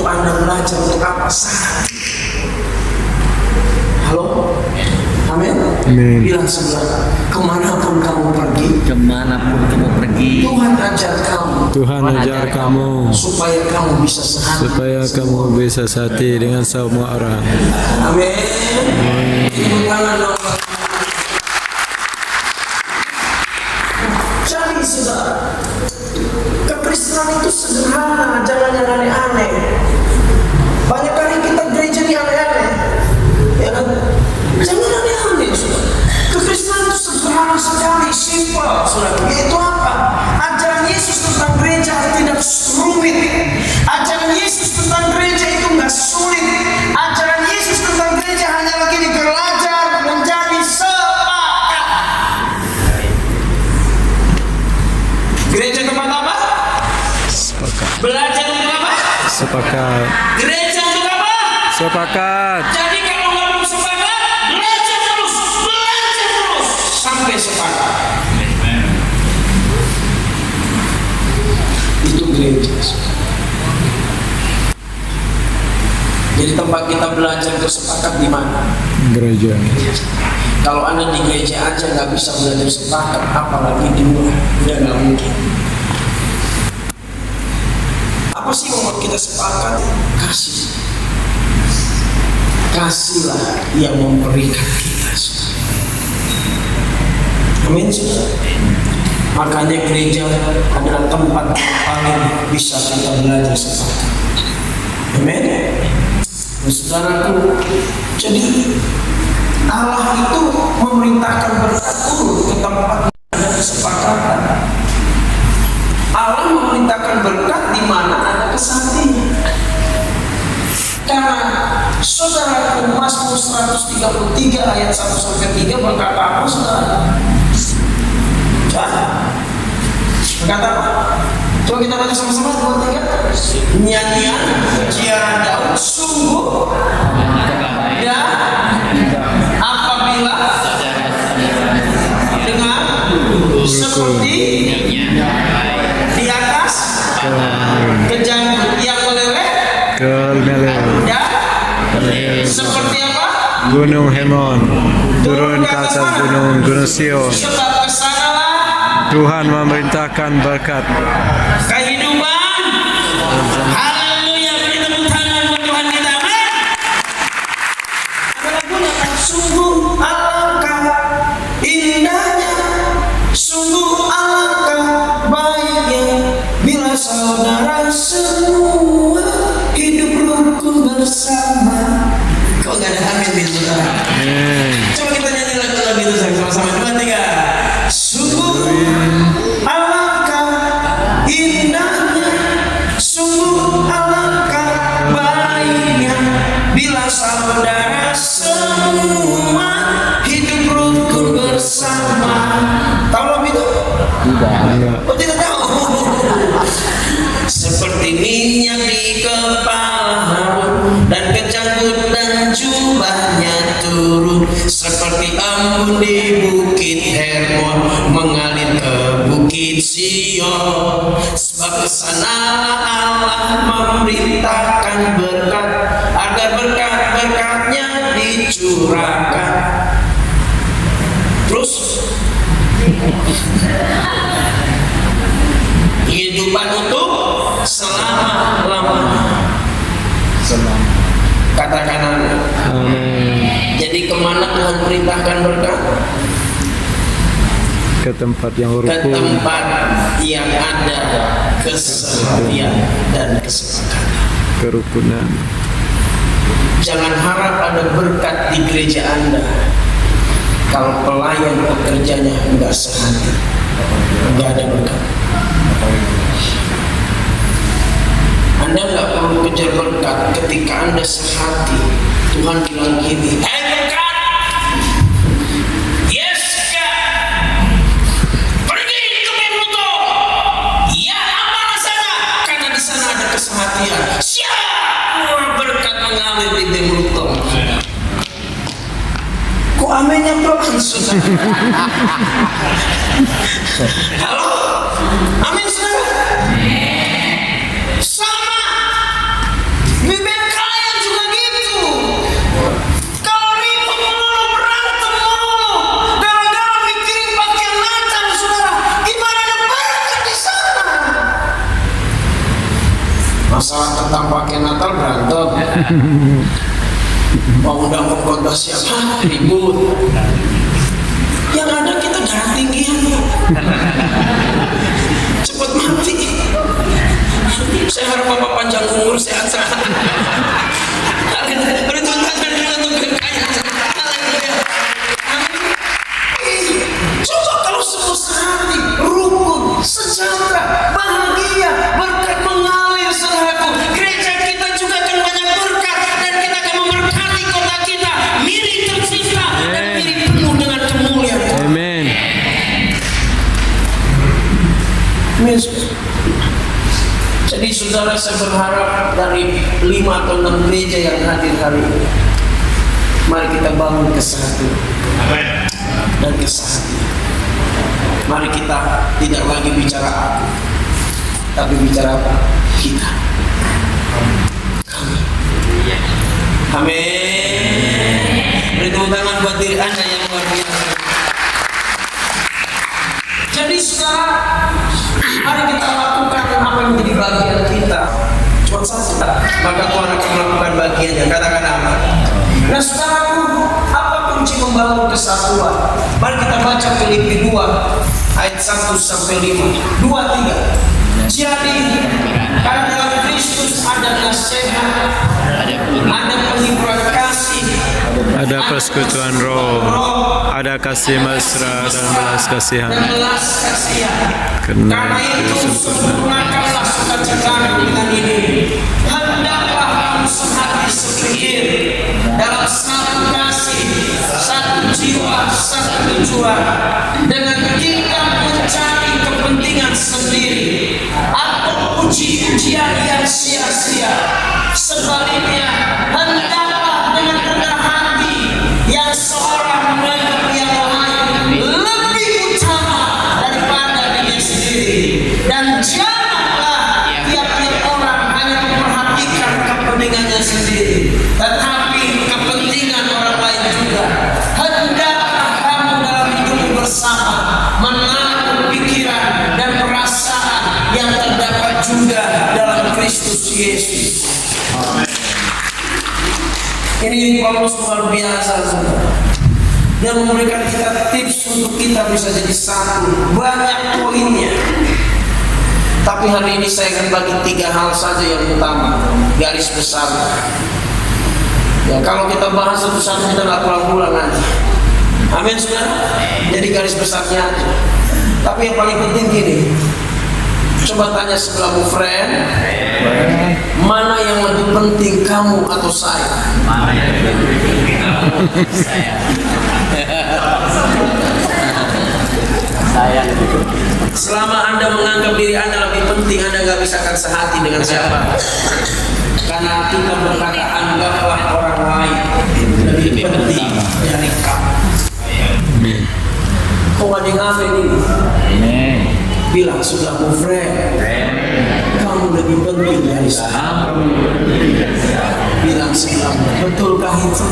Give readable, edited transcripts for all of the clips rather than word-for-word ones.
Anda belajar untuk apa? Saat. Halo? Amin. Bilang sebelah, kemanapun kamu pergi, Tuhan ajar kamu. Tuhan ajar kamu supaya kamu bisa sehati dengan semua orang. Amin. Tepuk tangan dong. Jadi saudara, kekristenan itu sederhana, jangan yang aneh-aneh. Banyak kali kita gereja ini aneh-aneh, ya kan? Jangan aneh-aneh, saudara. Kekristenan itu sederhana sekali, simpel, saudara. Yaitu apa? Ajaran Yesus tentang gereja tidak rumit. Ajaran Yesus tentang gereja itu nggak sulit. Ajaran Yesus tentang gereja hanya lagi belajar menjadi sepakat. Gereja tempat apa? Sepakat. Belajar untuk apa? Sepakat. Gereja untuk apa? Sepakat. Jadi kalau nggak belum sepakat, belajar terus sampai sepakat. Itu gereja. Jadi tempat kita belajar untuk sepakat di mana? Gereja. Kalau Anda di gereja aja nggak bisa belajar sepakat, apalagi di luar, udah nggak mungkin. Apa sih membuat kita sepakat? Kasih. Kasihlah yang memberikan kita. Amin. Makanya gereja adalah tempat yang paling bisa kita belajar sepakat. Amin. Saudaraku, jadi Allah itu memerintahkan berkat turun ke tempat ada kesepakatan. Allah memerintahkan berkat di mana ada kesatian. Karena saudaraku, Mazmur 133 ayat 1-3 berkata apa, saudara? Berkata apa? Coba kita baca sama-sama 2-3. Nyanyian ziarah Daud sungguh dan apabila dengan seperti di atas kejanggut yang meleleh dan seperti apa? Gunung Hermon turun ke atas gunung Sion. Sebab kesanalah Tuhan memerintahkan berkat kehidupan. Haleluya, beri tepuk tangan buat Tuhan kita. Amin. Ada lagunya kan? Sungguh alangkah indahnya, sungguh alangkah baiknya bila saudara semua hidup rukun bersama. Kok gak ada amin nih, saudara? Coba kita nyanyi lagu-lagu itu sama-sama. 2-3. Sungguh alangkah indahnya, sungguh alangkah baiknya bila saudara semua hidup rukun bersama. Tahu lagu itu? Tidak. Oh, tidak tahu. Seperti minyak di kepala Harun dan kejanggut dan jubahnya turun, seperti embun di bukit Hermon mengalir ke bukit Sion. Sebab kesana Allah memerintahkan berkat agar berkat-berkatnya dicurahkan. Terus kehidupan untuk selama-lamanya. Katakan amin. Jadi kemana Tuhan perintahkan berkat? Ke tempat yang Ke rukun, tempat yang ada kesetiaan dan kesepakatan. kerukunan. Jangan harap ada berkat di gereja Anda kalau pelayan pekerjanya enggak sehati, enggak ada berkat. Anda nggak perlu kejar berkat ketika Anda sehati. Tuhan bilang gini, berkat, yes God, pergi ke Benuto, ya amanah sana, karena di sana ada kesehatian. Siap, berkat mengalir di Benuto. Kok aminnya pelan, saudara? Halo, amin saudara. Masalah tentang pakai Natal berantem. Mau undang pengkhotbah siapa? Ribut. Yang ada kita darah tinggian. Cepat mati. Saya harap Bapak panjang umur, sehat-sehat. Beri tangan dulu untuk kekayaan. Coba kalau semua sehati, rukun, sejahtera, bahagia, berkat mengalir saudaraku. Gereja kita juga akan banyak berkat dan kita akan memberkati kota kita. Mirip tercipta dan mirip penuh dengan kemuliaan. Amen. Amin. Jadi saudara, saya berharap dari 5 atau 6 gereja yang hadir hari ini, mari kita bangun kesatuan dan kesehatan. Mari kita tidak lagi bicara aku, tapi bicara apa? Kita. Kami. Amin. Beri tepuk tangan buat diri Anda yang luar biasa. Jadi saudara, mari kita lakukan apa yang menjadi bagian kita. Cuma satu, maka Tuhan akan melakukan bagiannya. Katakan amin. Nah saudaraku, apa kunci membangun kesatuan? Mari kita baca Filipi 2 ayat 1 sampai 5. 2, 3. Jadi karena dalam Kristus ada nasihat, ada penghiburan kasih, Ada persekutuan roh, ada kasih mesra dan belas kasihan. Karena itu sempurnakanlah sukacitamu dengan ini. Hendaklah kamu sehati sepikir, dalam satu kasih, satu jiwa, satu tujuan, dengan tidak mencari kepentingan sendiri atau puji-pujian yang sia-sia. Sebaliknya, hendaklah dengan rendah hati yang seorang menganggap yang lain lebih utama daripada diri sendiri, dan janganlah tiap-tiap orang hanya memperhatikan kepentingannya sendiri, tetapi kepentingan orang lain juga. Hendaklah kamu dalam hidup bersama menaruh pikiran dan perasaan yang terdapat juga dalam Kristus Yesus. Ini Paulus luar biasa, saudara. Dia memberikan kita tips untuk kita bisa jadi satu. Banyak poinnya. Tapi hari ini saya akan bagi 3 hal saja yang utama, garis besar. Ya, kalau kita bahas satu-satu kita nggak pulang-pulang nanti. Amin, saudara. Jadi garis besarnya aja. Tapi yang paling penting gini. Coba tanya sebelahmu, friend, mana yang lebih penting, kamu atau saya? Mana yang lebih penting, kamu atau saya? Saya lebih penting. Selama Anda menganggap diri Anda lebih penting, Anda nggak bisa akan sehati dengan siapa. Karena kita berkata, anggaplah orang lain lebih penting dari kamu. Kok ada yang amin ini? Bilang sudah friend, kamu lebih penting dari saya. Bilang sekarang, betulkah itu?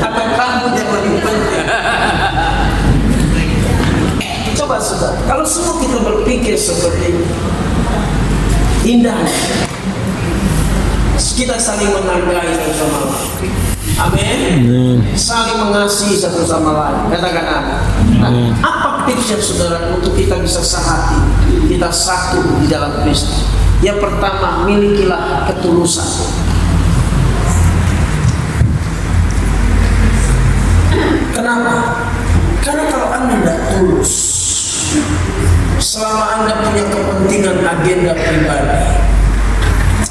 Atau kamu yang lebih penting? Coba sudah, kalau semua kita berpikir seperti ini, indah. Kita saling menghargai satu sama lain. Amin. Saling mengasihi satu sama lain. Katakan amin. Nah, apa tipsnya saudara untuk kita bisa sehati, kita satu di dalam Kristus? Yang pertama, milikilah ketulusan. Kenapa? Karena kalau Anda tidak tulus, selama Anda punya kepentingan agenda pribadi,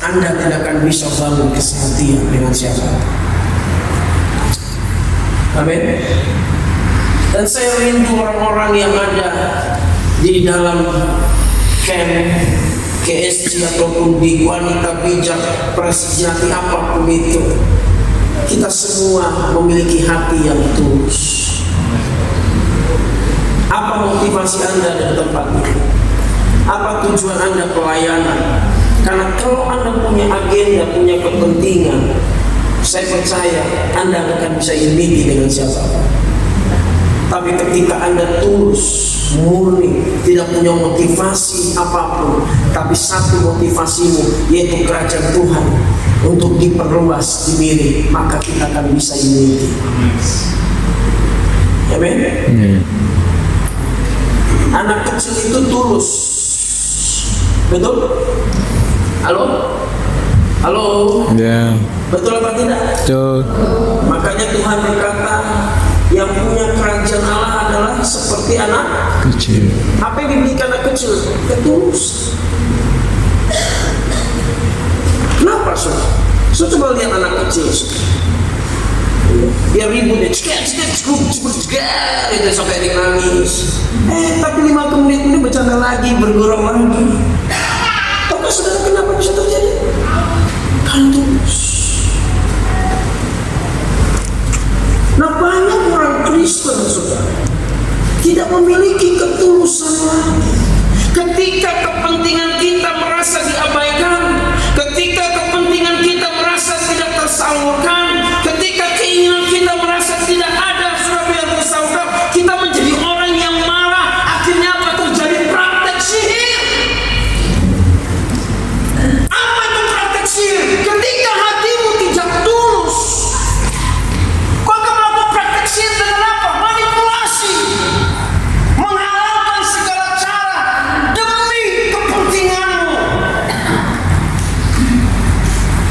Anda tidak akan bisa bangun kesehatian dengan siapa. Amin. Dan saya rindu orang-orang yang ada di dalam camp KSC ataupun di wanita bijak, Prasejati, apapun itu, kita semua memiliki hati yang tulus. Apa motivasi Anda di tempat ini? Apa tujuan Anda pelayanan? Karena kalau Anda punya agenda, punya kepentingan, saya percaya Anda akan bisa unity dengan siapa. Tapi ketika Anda tulus murni, tidak punya motivasi apapun, tapi satu motivasimu yaitu kerajaan Tuhan untuk diperluas, dimiliki, maka kita akan bisa dimiliki. Amin. Anak kecil itu tulus, betul? Halo? Halo? Ya. Betul apa tidak? Betul. Makanya Tuhan berkata, yang punya kerajaan Allah adalah seperti anak Kecil. apa yang dimiliki anak kecil? Ketulus. Kenapa, saudara? So, coba lihat anak kecil. Dia ribut, dia itu sampai dia nangis. Tapi 5 menit ini bercanda lagi, bergurau lagi. Tapi saudara, kenapa bisa terjadi? Kan tulus. Nah, banyak orang Kristen, saudara, tidak memiliki ketulusan lagi. Ketika kepentingan kita merasa diabaikan, ketika kepentingan kita merasa tidak tersalurkan, ketika keinginan kita merasa tidak ada sesuatu yang tersalurkan, kita menjadi orang yang marah. Akhirnya apa? Terjadi praktek sihir. Apa itu praktek sihir? Ketika hatimu tidak tulus, kau akan melakukan praktek sihir dengan apa? Manipulasi, menghalalkan segala cara demi kepentinganmu.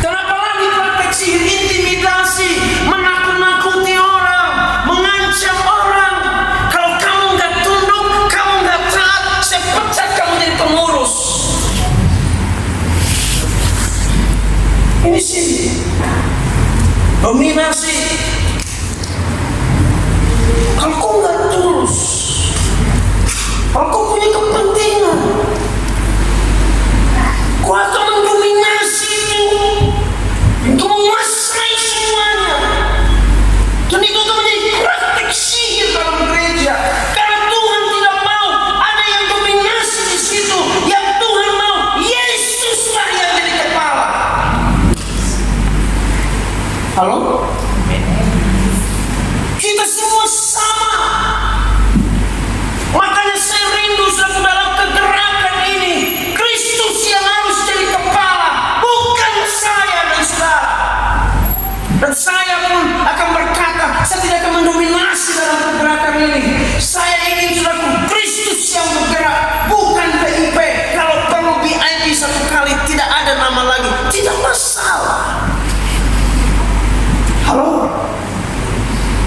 Dan apalagi praktek sihir, intimidasi, menakut-nakuti orang, mengancam orang. Kalau kamu nggak tunduk, kamu nggak taat, saya pecat kamu jadi pengurus. Ini sih dominasi. Kalau kau nggak tulus, kalau kau punya kepentingan, kau akan mendominasi itu, untuk menguasai semuanya. Dan itu akan menjadi praktek sihir dalam gereja. Karena Tuhan tidak mau ada yang dominasi di situ. Yang Tuhan mau, Yesuslah yang jadi kepala. Halo? Kita semua sama. Makanya saya rindu saudara dalam kegerakan ini, Kristus yang harus jadi kepala, bukan saya dan saudara. Dan saya pun akan berkata, saya tidak akan mendominasi dalam pergerakan ini. Saya ingin saudara Kristus yang bergerak, bukan BIP. Kalau perlu BIP satu kali, tidak ada nama lagi, tidak masalah. Halo?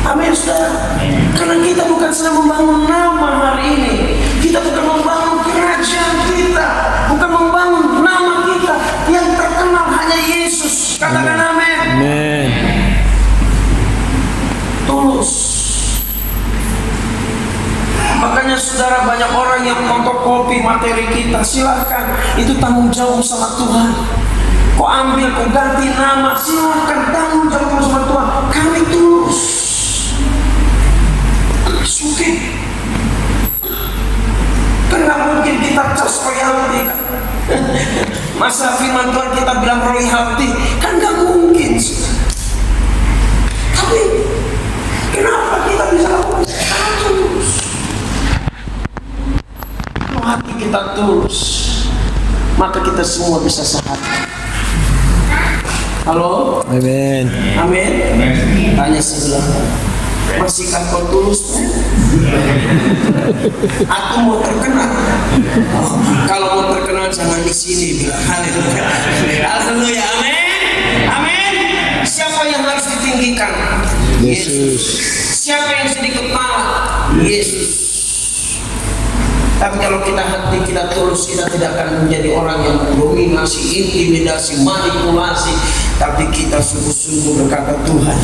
Amin, saudara. Karena kita bukan sedang membangun nama hari ini. Kita bukan membangun kerajaan kita, bukan membangun nama kita. Yang terkenal hanya Yesus. Katakan amin. Amin. Tulus. Makanya saudara, banyak orang yang fotokopi materi kita. Silahkan, itu tanggung jawab sama Tuhan. Kau ambil, kau ganti nama, silahkan, tanggung jawab sama Tuhan. Kami tulus. Oke. Karena mungkin kita cas royalti. Masa firman Tuhan kita bilang royalti, kan gak mungkin. Tapi kenapa kita bisa lakukan? Karena tulus. Kalau hati kita tulus, maka kita semua bisa sehat. Halo? Amin. Amin. Tanya sebelah. Masihkah kau tulus? Aku mau terkenal. Kalau mau terkenal jangan di sini, bilang haleluya. Haleluya. Amin. Amin. Siapa yang harus ditinggikan? Yesus. Siapa yang jadi kepala? Yesus. Tapi kalau kita hati kita tulus, kita tidak akan menjadi orang yang dominasi, intimidasi, manipulasi. Tapi kita sungguh-sungguh berkata, Tuhan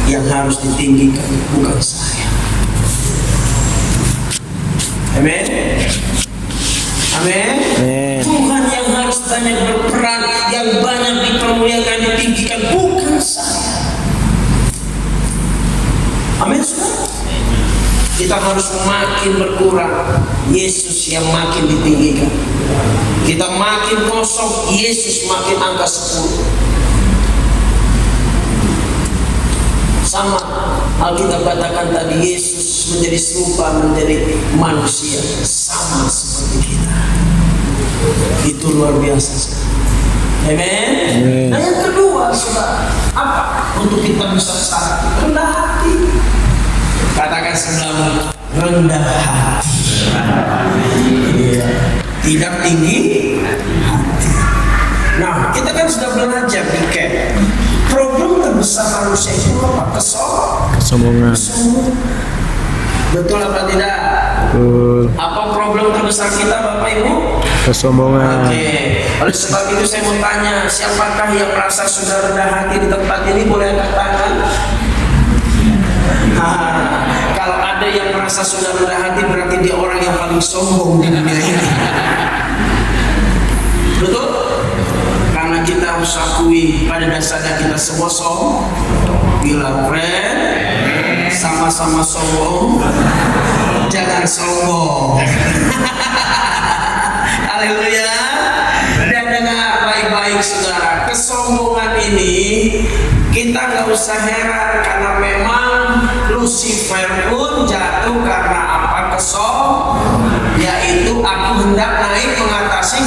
yang harus ditinggikan, bukan saya. Amin. Amin. Tuhan yang harus banyak berperan, yang banyak dipermuliakan, ditinggikan, bukan saya. Amin. Kita harus makin berkurang, Yesus yang makin ditinggikan. Kita makin kosong, Yesus makin angka 10. Sama Alkitab katakan tadi, Yesus menjadi serupa menjadi manusia sama seperti kita. Itu luar biasa sekali. Amen. Nah yang kedua, saudara, apa untuk kita bisa sakti? Rendah hati. Katakan sebelah rendah hati. Iya. Tidak tinggi hati. Nah, kita kan sudah belajar di camp. Problem terbesar manusia itu apa? Kesombongan. Betul apa tidak? Betul. Apa problem terbesar kita, Bapak Ibu? Kesombongan. Oke. Oleh sebab itu saya mau tanya, siapakah yang merasa sudah rendah hati di tempat ini? Boleh angkat tangan? Kalau ada yang merasa sudah rendah hati, berarti dia orang yang paling sombong di dunia ini. Betul? Karena kita harus akui pada dasarnya kita semua sombong. Bila friend, sama-sama sombong, jangan sombong. Haleluya. Dan dengar baik-baik saudara, kesombongan ini kita nggak usah heran karena memang Lucifer pun jatuh karena apa? Yaitu aku hendak naik mengatasi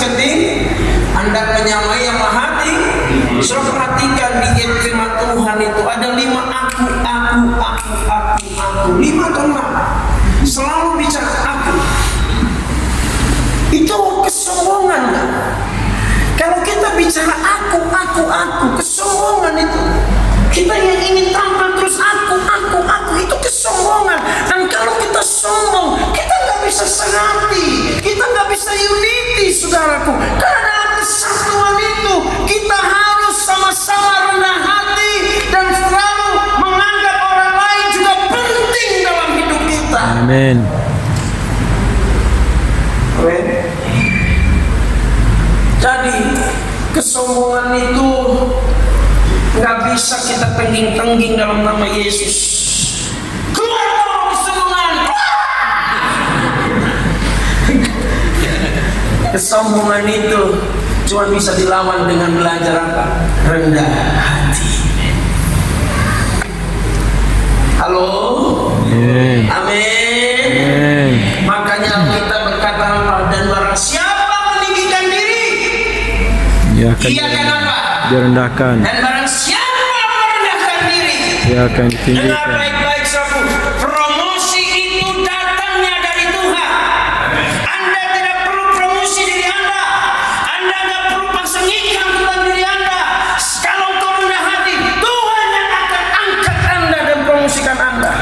hendak menyamai yang maha tinggi. Saudara perhatikan di firman Tuhan itu ada 5 aku. 5 atau 6. Selalu bicara aku. Itu kesombongan kan? Kalau kita bicara aku, kesombongan itu. Kita yang ingin tampil terus aku, itu kesombongan. Dan kalau kita sombong, kita nggak bisa serati, kita nggak bisa unity, saudaraku. Karena dalam kesatuan itu, kita harus sama-sama rendah hati dan selalu menganggap orang lain juga penting dalam hidup kita. Amin. Amin. Jadi kesombongan itu nggak bisa kita tengging-tengging dalam nama Yesus. Keluar dong kesombongan! Kesombongan itu cuma bisa dilawan dengan belajar apa? Rendah hati. Halo? Amin. Amin. Amin. Makanya kita berkata apa? Dan barang siapa meninggikan diri, Ia akan ia akan apa? direndahkan. Dan barang siapa merendahkan diri, Ia akan dengar ditinggikan. baik-baik saudaraku, promosi itu datangnya dari Tuhan. Anda tidak perlu promosi diri Anda. Anda tidak perlu paksa ngikam tentang diri Anda. Kalau kau rendah hati, Tuhan yang akan angkat Anda dan promosikan Anda.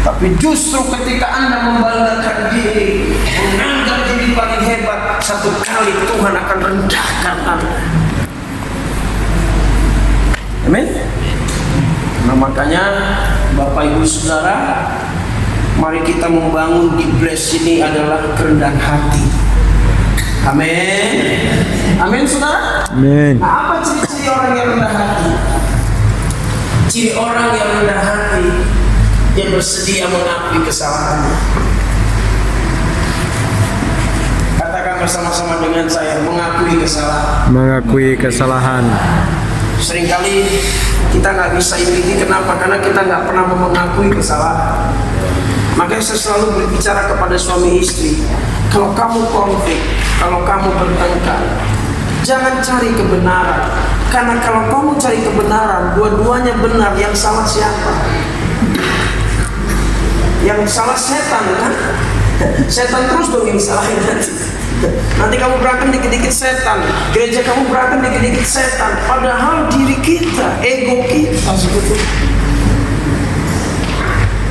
Tapi justru ketika Anda membanggakan diri, menganggap diri paling hebat, satu kali Tuhan akan rendahkan Anda. Amin. Nah makanya Bapak Ibu Saudara, mari kita membangun di Bless ini adalah kerendahan hati. Amin. Amin saudara. Amin. Nah, apa ciri-ciri orang yang rendah hati? Ciri orang yang rendah hati, dia bersedia mengakui kesalahannya. Katakan bersama-sama dengan saya, mengakui kesalahan. Mengakui kesalahan. Seringkali kita nggak bisa ini, kenapa? Karena kita nggak pernah mengakui kesalahan. Makanya saya selalu berbicara kepada suami istri, kalau kamu konflik, kalau kamu bertengkar, jangan cari kebenaran. Karena kalau kamu cari kebenaran, dua-duanya benar, yang salah siapa? Yang salah setan kan? Setan terus dong yang salahin nanti. Nanti kamu berantem dikit-dikit setan, gereja kamu berantem dikit-dikit setan. Padahal diri kita, ego kita sebetulnya.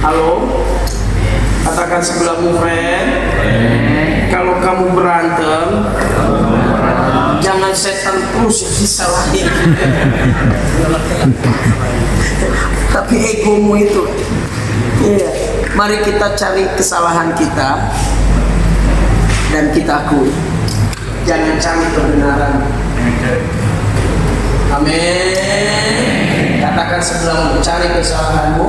Halo? Katakan sebelahmu, friend. Kalau kamu berantem, jangan setan terus yang disalahin. Tapi egomu itu. Iya. Mari kita cari kesalahan kita dan kita akui. Jangan cari kebenaran. Amin. Katakan sebelahmu, cari kesalahanmu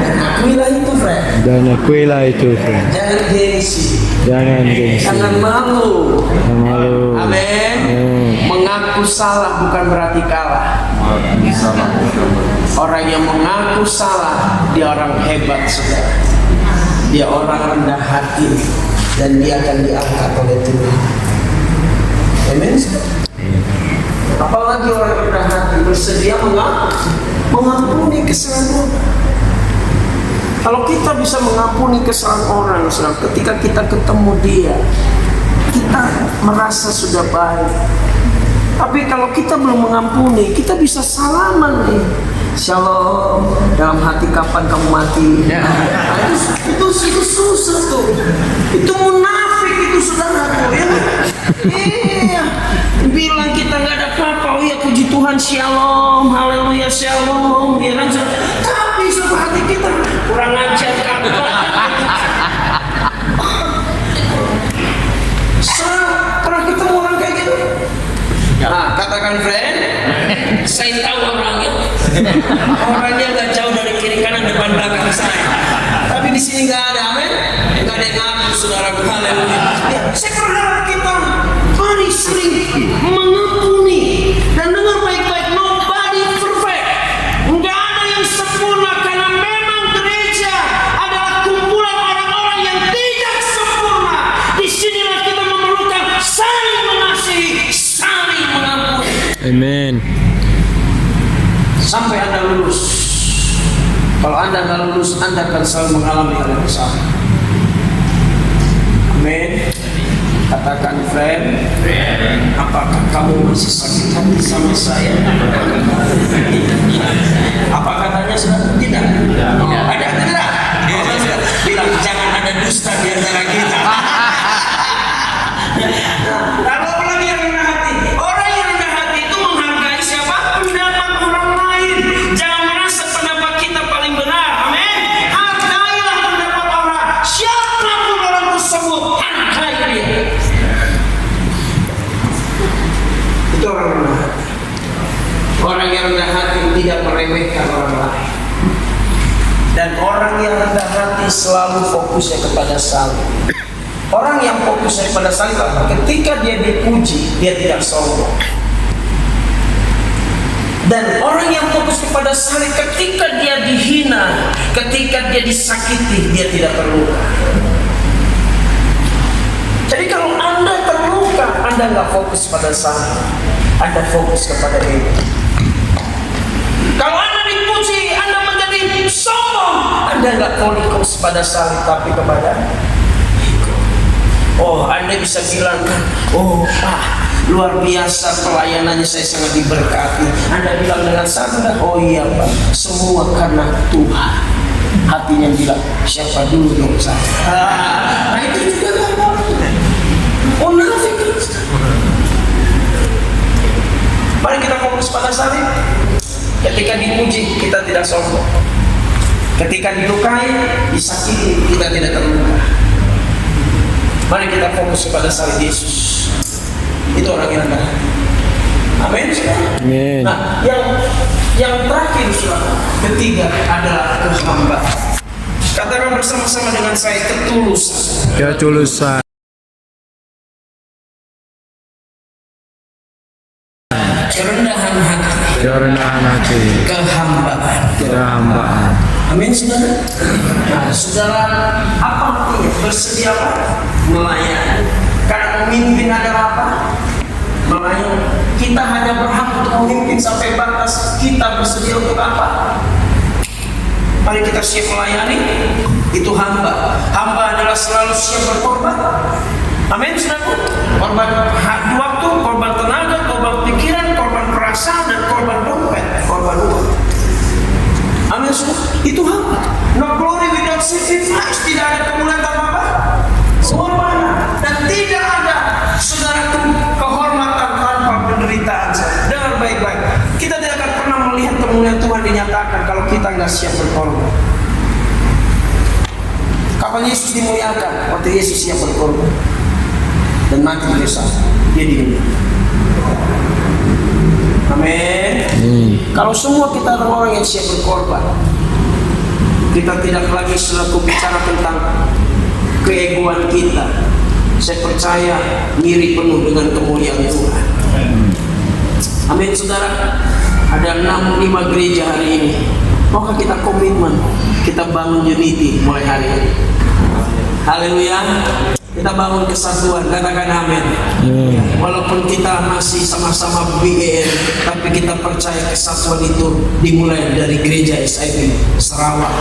dan akuilah itu, friend. Dan akuilah itu, friend. Jangan gengsi. Jangan gengsi. Jangan malu. Jangan malu. Amin. Mengaku salah bukan berarti kalah. Orang yang mengaku salah, dia orang hebat, saudara. Dia orang rendah hati dan dia akan diangkat oleh Tuhan. Amin. Apalagi orang rendah hati bersedia mengampuni kesalahan orang. Kalau kita bisa mengampuni kesalahan orang, saudara, ketika kita ketemu dia, kita merasa sudah baik. Tapi kalau kita belum mengampuni, kita bisa salaman nih. Shalom, dalam hati kapan kamu mati? Nah, itu susah tuh. Itu munafik itu, saudaraku, ya. Iya, bilang kita nggak ada apa-apa. Oh ya, puji Tuhan, shalom, haleluya, shalom, ya kan? Tapi sama hati kita kurang ajar kan? Pernah ketemu orang kayak gitu? Nah, katakan friend, saya tahu orangnya. Orangnya nggak jauh dari kiri kanan depan belakang saya. Tapi di sini nggak ada, amin. Nggak ada yang ngaku, saudara. Haleluya. Ya, saya berharap kita mari sering mengampuni dan dengar baik-baik. Nobody perfect. Nggak ada yang sempurna karena memang gereja adalah kumpulan orang-orang yang tidak sempurna. Disinilah kita memerlukan saling mengasihi, saling mengampuni. Amin. Sampai Anda lulus. Kalau Anda nggak lulus, Anda akan selalu mengalami hal yang sama. Amin. Katakan friend, apakah kamu masih sakit hati sama saya? Apa katanya sudah? Tidak. Ada tidak? Bilang jangan ada dusta di antara kita. Lalu apa lagi yang rendah hati? Orang yang rendah hati itu menghargai siapa? Pendapat orang lain. Jangan merasa pendapat kita paling benar. Amin. Hargailah pendapat orang. Siapapun orang tersebut, hargai dia. Itu orang rendah hati. Orang yang rendah hati tidak meremehkan orang lain. Dan orang yang rendah hati selalu fokusnya kepada salib. Orang yang fokusnya pada salib, ketika dia dipuji, dia tidak sombong. Dan orang yang fokus kepada salib, ketika dia dihina, ketika dia disakiti, dia tidak terluka. Jadi kalau Anda terluka, Anda nggak fokus pada salib, Anda fokus kepada diri. Kalau Anda dipuji, Anda menjadi sombong, Anda nggak fokus pada salib, tapi kepada oh, Anda bisa bilang kan, oh Pak, luar biasa pelayanannya, saya sangat diberkati. Anda bilang dengan sadar, oh iya Pak, semua karena Tuhan. Hatinya bilang, siapa dulu dong saya? Nah itu juga kan munafik. Mari kita fokus pada salib. Ketika dipuji, kita tidak sombong. Ketika dilukai, disakiti, kita tidak terluka. Mari kita fokus kepada salib Yesus. Itu orang yang rendah. Amin. Amin. Nah, yang terakhir, saudara, ketiga adalah kehambaan. Katakan bersama-sama dengan saya, ketulusan. Ketulusan. Kerendahan hati. Kerendahan hati. Kehambaan. Kehambaan. Amin, saudara. Nah, saudara, apa artinya bersedia apa? Melayani. Karena memimpin adalah apa? Melayani. Kita hanya berhak untuk memimpin sampai batas. Kita bersedia untuk apa? Mari kita siap melayani. Itu hamba. Hamba adalah selalu siap berkorban. Amin, saudara. Korban waktu, korban tenaga, korban pikiran, korban perasaan, dan korban dompet, korban uang. Amin, saudara. Itu hamba. No glory without sacrifice. Tidak ada kemuliaan tanpa apa? Pengorbanan. Dan tidak ada, saudaraku, kehormatan tanpa penderitaan. Dengar baik-baik. Kita tidak akan pernah melihat kemuliaan Tuhan dinyatakan kalau kita nggak siap berkorban. Kapan Yesus dimuliakan? Waktu Yesus siap berkorban dan mati di dosa, dia dihidup. Amin. Kalau semua kita adalah orang yang siap berkorban, kita tidak lagi selalu bicara tentang keegoan kita, saya percaya mirip penuh dengan kemuliaan Tuhan. Amin saudara. Ada 65 gereja hari ini. Maukah kita komitmen, kita bangun unity mulai hari ini? Haleluya. Kita bangun kesatuan, katakan amin. Walaupun kita masih sama-sama BGN, tapi kita percaya kesatuan itu dimulai dari gereja SIP Sarawak.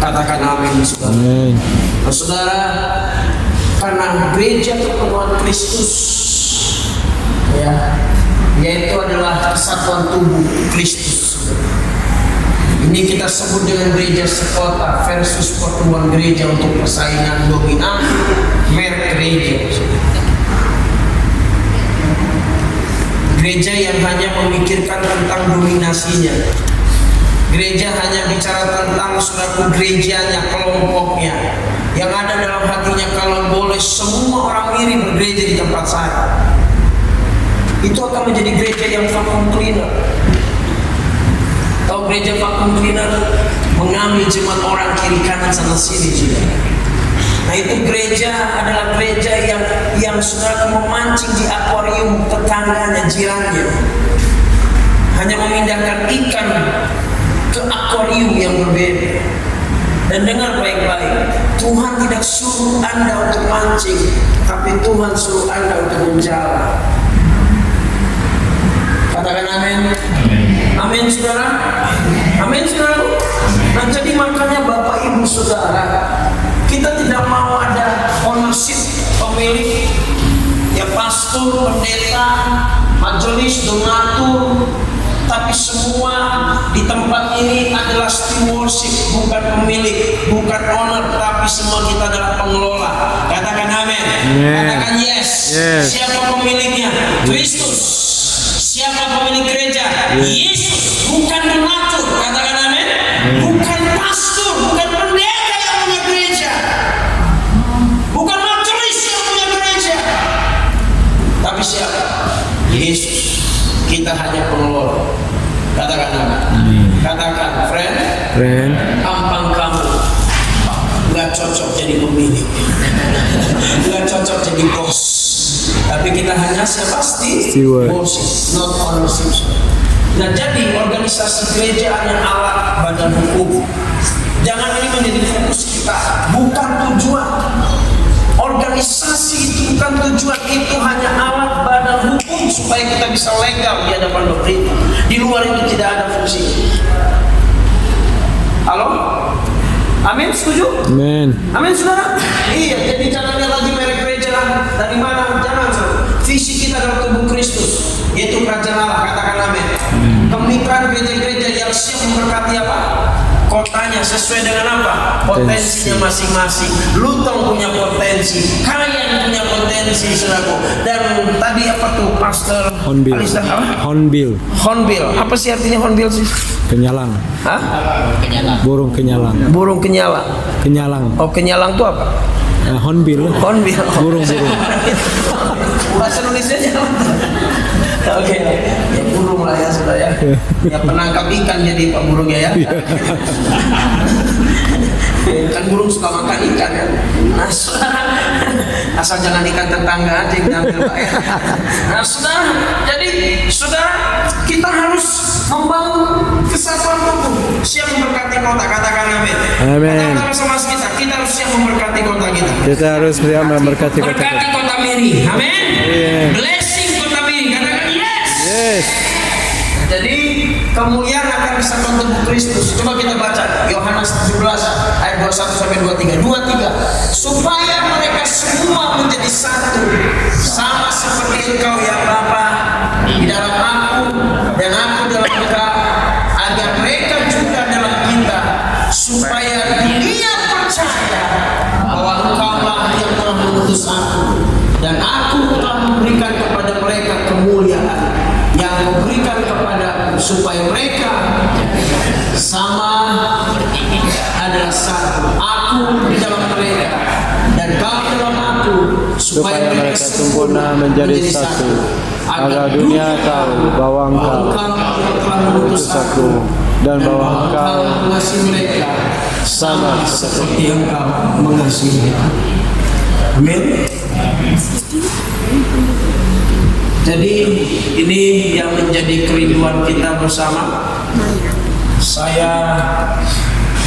Katakan amin saudara. Nah, saudara, karena gereja kepenuhan Kristus, ya, yaitu adalah kesatuan tubuh Kristus. Ini kita sebut dengan gereja sekota versus pertemuan gereja untuk persaingan dominan merek gereja. Gereja yang hanya memikirkan tentang dominasinya. Gereja hanya bicara tentang suatu gerejanya, kelompoknya. Yang ada dalam hatinya, kalau boleh semua orang miri bergereja di tempat saya. Itu akan menjadi gereja yang vacuum cleaner. Tahu gereja vacuum cleaner mengambil jemaat orang kiri kanan sana sini juga. Nah itu gereja adalah gereja yang saudara memancing di akuarium tetangganya, jirannya. Hanya memindahkan ikan ke akuarium yang berbeda. Dan dengar baik-baik, Tuhan tidak suruh Anda untuk mancing, tapi Tuhan suruh Anda untuk menjala. Katakan amin. Amin saudara. Amin saudara. Nah jadi makanya Bapak Ibu saudara, kita tidak mau ada ownership, pemilik, ya pastor, pendeta, majelis, donatur, tapi semua di tempat ini adalah stewardship, bukan pemilik, bukan owner, tapi semua kita adalah pengelola. Katakan amin. Katakan yes. Siapa pemiliknya? Kristus. Siapa pemilik gereja? Yesus. Bukan donatur. Katakan amin. Bukan pastor, bukan pendeta yang punya gereja, bukan majelis yang punya gereja, tapi siapa? Yesus. Kita hanya pengelola. Katakan amin. Katakan friend, tampang kamu nggak cocok jadi pemilik, nggak cocok jadi bos, tapi kita hanya bosses, not ownership. Nah jadi organisasi gereja hanya alat badan hukum. Jangan ini menjadi fokus kita, bukan tujuan. Organisasi itu bukan tujuan, itu hanya alat badan hukum supaya kita bisa legal di hadapan pemerintah. Di luar itu tidak ada fungsi. Halo? Amin, setuju? Amin. Amin, saudara? Iya, jadi jangan lihat lagi merek gereja lah. Dari mana? Jangan, saudara. Visi kita adalah tubuh Kristus, yaitu kerajaan Allah. Katakan amin. Kemitraan gereja-gereja yang siap memberkati apa? Kotanya sesuai dengan apa? Potensinya masing-masing. Lutong punya potensi, kalian punya potensi, saudaraku. Dan tadi apa tuh, Pastor Hornbill. Hornbill. Apa sih artinya hornbill sih? Kenyalang. Hah? Kenyalang. Burung kenyalang. Burung kenyalang. Kenyalang. Oh, kenyalang tuh apa? Hornbill. Hornbill. Burung. Bahasa Indonesia-nya apa? Oke, ya burung lah ya saudara ya. Ya penangkap ikan jadi pak burungnya ya. Kan burung suka makan ikan ya. Nah saudara, asal jangan ikan tetangga aja yang diambil pak ya. Nah saudara, jadi saudara kita harus membangun kesatuan tubuh, siap memberkati kota. Katakan amin. Amin. Katakan sama kita harus siap memberkati kota kita. Kita harus siap memberkati kota. Berkati kota Miri. Amin. Amin. Blessing kota Miri. Katakan Yes. Jadi kemuliaan akan kesatuan tubuh Kristus. Coba kita baca Yohanes 17 ayat 21 sampai 23. 23. Supaya mereka semua menjadi satu, sama seperti Engkau ya Bapa di dalam aku dan aku dalam Engkau, agar mereka juga dalam kita, supaya dunia percaya bahwa Engkaulah yang telah mengutus aku dan aku telah memberikan kepada mereka kemuliaan yang memberikan kepada supaya mereka sama adalah satu, aku di dalam mereka dan kau dalam aku, supaya mereka sempurna menjadi satu, agar dunia tahu bahwa Engkau telah mengutus aku dan bahwa Engkau mengasihi mereka sama seperti Engkau mengasihi mereka. Amin. Jadi ini yang menjadi kerinduan kita bersama. Saya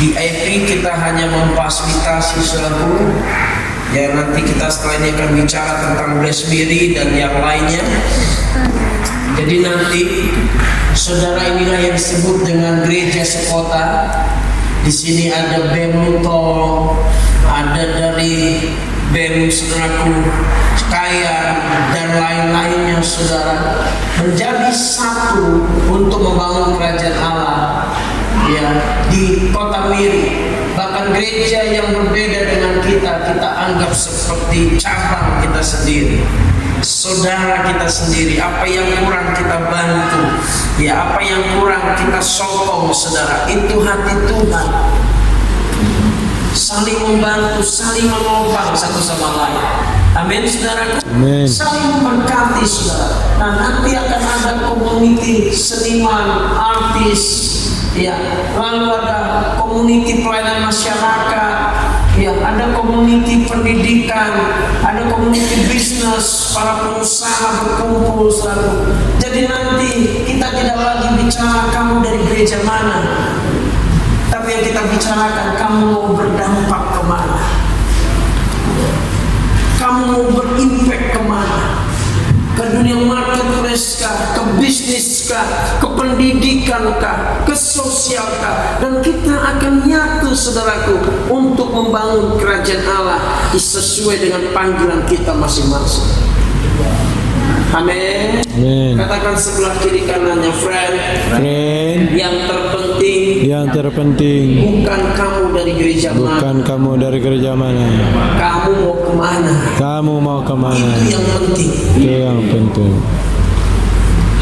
di IP kita hanya memfasilitasi selalu. Ya, nanti kita setelah ini akan bicara tentang Bless Mary dan yang lainnya. Jadi nanti saudara, inilah yang disebut dengan gereja sekota. Di sini ada BEM Lutong, ada dari BEM saudaraku Kayan dan lain-lainnya, saudara, menjadi satu untuk membangun kerajaan Allah ya di kota Miri. Bahkan gereja yang berbeda dengan kita anggap seperti cabang kita sendiri, saudara kita sendiri. Apa yang kurang kita bantu, ya apa yang kurang kita sokong, saudara. Itu hati Tuhan, saling membantu, saling menopang satu sama lain. Amin, saudara. Amin. Saling memberkati, saudara. Nah, nanti akan ada komuniti seniman, artis, ya, lalu ada komuniti pelayanan masyarakat, ya, ada komuniti pendidikan, ada komuniti bisnis, para pengusaha berkumpul selalu. Jadi nanti kita tidak lagi bicara kamu dari gereja mana, tapi yang kita bicarakan kamu mau berdampak kemana, kamu mau berimpact kemana, ke dunia marketplace kah, ke bisnis kah, ke pendidikan kah, ke sosial kah. Dan kita akan nyatu, saudaraku, untuk membangun kerajaan Allah sesuai dengan panggilan kita masing-masing. Amin. Amin. Katakan sebelah kiri kanannya, friend, yang terpenting bukan kamu dari gereja mana, bukan kamu dari gereja mana, kamu mau kemana, kamu mau kemana, itu yang penting. itu yang penting.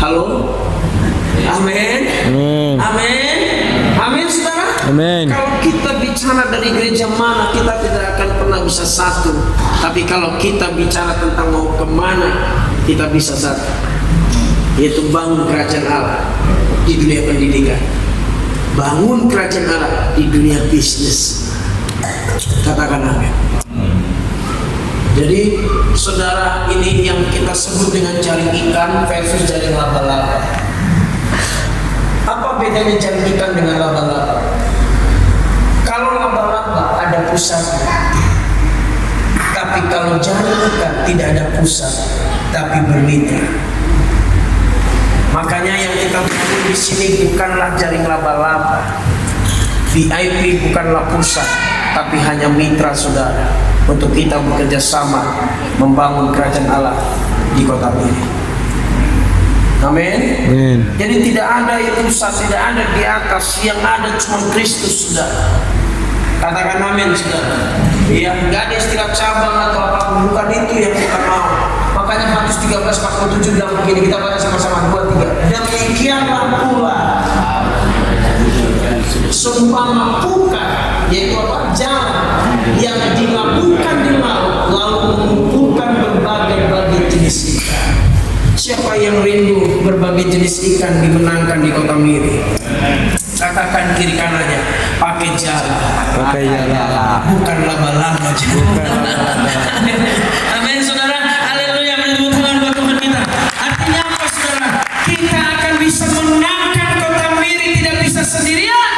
Halo, amin, Amin. amin, amin, saudara. Amin. Kalau kita bicara dari gereja mana, kita tidak akan pernah bisa satu. Tapi kalau kita bicara tentang mau kemana, kita bisa satu, yaitu bangun kerajaan Allah di dunia pendidikan, bangun kerajaan Allah di dunia bisnis. Katakan amin. Jadi saudara, ini yang kita sebut dengan jaring ikan versus jaring laba-laba. Apa bedanya jaring ikan dengan laba-laba? Kalau laba-laba ada pusatnya, tapi kalau jaring ikan tidak ada pusat, tapi bermitra. Makanya yang kita bangun di sini bukanlah jaring laba-laba, VIP bukanlah pusat, tapi hanya mitra, saudara, untuk kita bekerja sama membangun kerajaan Allah di kota ini. Amin. Amin. Jadi tidak ada yang pusat, tidak ada di atas, yang ada cuma Kristus, saudara. Katakan amin, saudara. Ya, nggak ada istilah cabang atau apapun, bukan itu yang kita mau. Makanya Matius 13:47 bilang begini, kita baca sama-sama 2-3. Demikianlah pula seumpama pukat, yaitu apa? Jalan yang dilabuhkan di laut, lalu mengumpulkan berbagai jenis ikan. Siapa yang rindu berbagai jenis ikan dimenangkan di kota Miri? Katakan kiri kanannya, pakai jala, bukan laba-laba. Amin, saudara. Haleluya, menurut Tuhan buat Tuhan kita. Artinya apa, saudara? Kita akan bisa menangkan kota Miri, tidak bisa sendirian.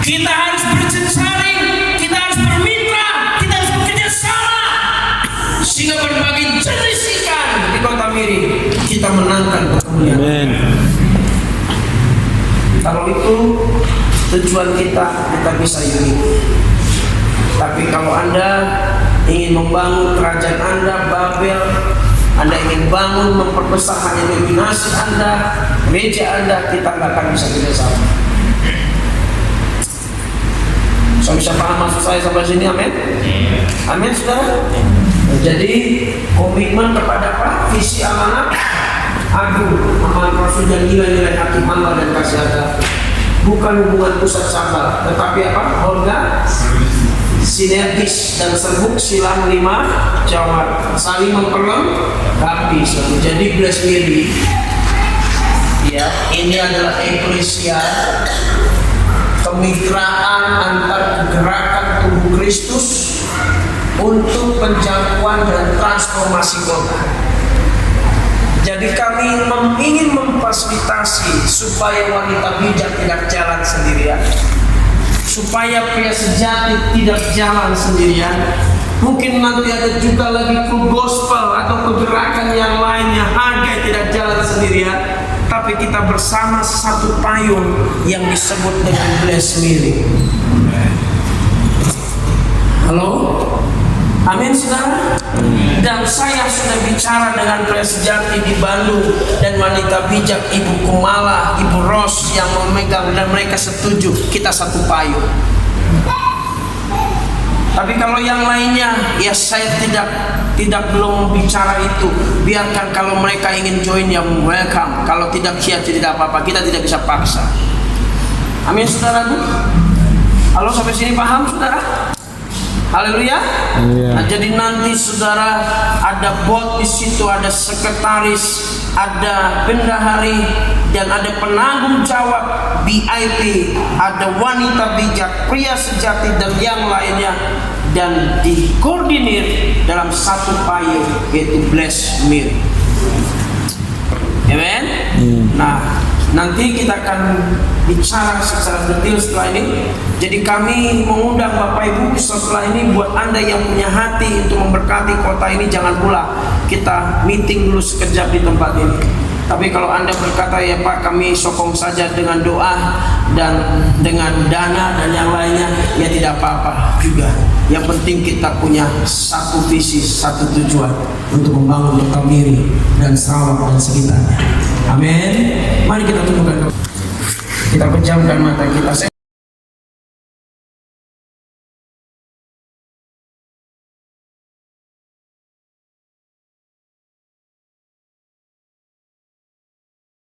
Kita harus berjejaring, kita harus bermitra, kita harus bekerja sama, sehingga berbagai jenis ikan di kota Miri kita menangkan kemuliaan. Amin. Kalau itu tujuan kita bisa unik. Tapi kalau Anda ingin membangun kerajaan Anda, Babel, Anda ingin bangun, memperbesar hanya dominasi Anda, gereja Anda, kita nggak akan bisa bersama. So, bisa paham maksud saya sampai sini, amin? Amin, saudara. Jadi komitmen kepada apa? Visi amanat agung, amanat Rasul dan nilai-nilai hati Allah dan kasih Allah. Bukan hubungan pusat cabang, tetapi apa? Organ sinergis dan serbuk silang 5 jawab, saling memperlengkapi. Jadi Bless Mary, ya, ini adalah eklesia, kemitraan antar gerakan tubuh Kristus untuk penjangkauan dan transformasi kota. Jadi kami ingin memfasilitasi supaya wanita bijak tidak jalan sendirian, supaya pria sejati tidak jalan sendirian. Mungkin nanti ada juga lagi full gospel atau kegerakan yang lainnya, Hagai tidak jalan sendirian, tapi kita bersama satu payung yang disebut dengan Bless Miri. Halo? Amin saudara. Dan saya sudah bicara dengan pria sejati di Bandung dan wanita bijak Ibu Kumala, Ibu Ros yang memegang, dan mereka setuju kita satu payung. Tapi kalau yang lainnya, ya saya tidak belum bicara itu. Biarkan kalau mereka ingin join, yang welcome. Kalau tidak siap tidak apa-apa, kita tidak bisa paksa. Amin saudaraku. Halo, sampai sini paham saudara? Haleluya. Nah, jadi nanti saudara ada bot di situ, ada sekretaris, ada bendahari, dan ada penanggung jawab VIP, ada wanita bijak, pria sejati, dan yang lainnya, dan dikoordinir dalam satu payung, yaitu Bless Miri. Amen. Nah, nanti kita akan bicara secara detail setelah ini. Jadi kami mengundang Bapak Ibu setelah ini, buat Anda yang punya hati untuk memberkati kota ini, jangan pula kita meeting dulu sekejap di tempat ini. Tapi kalau Anda berkata, ya Pak, kami sokong saja dengan doa dan dengan dana dan yang lainnya, ya tidak apa-apa juga. Yang penting kita punya satu visi, satu tujuan untuk membangun Kota Miri dan Sarawak dan sekitarnya. Amin. Mari kita tundukkan, kita pejamkan mata kita.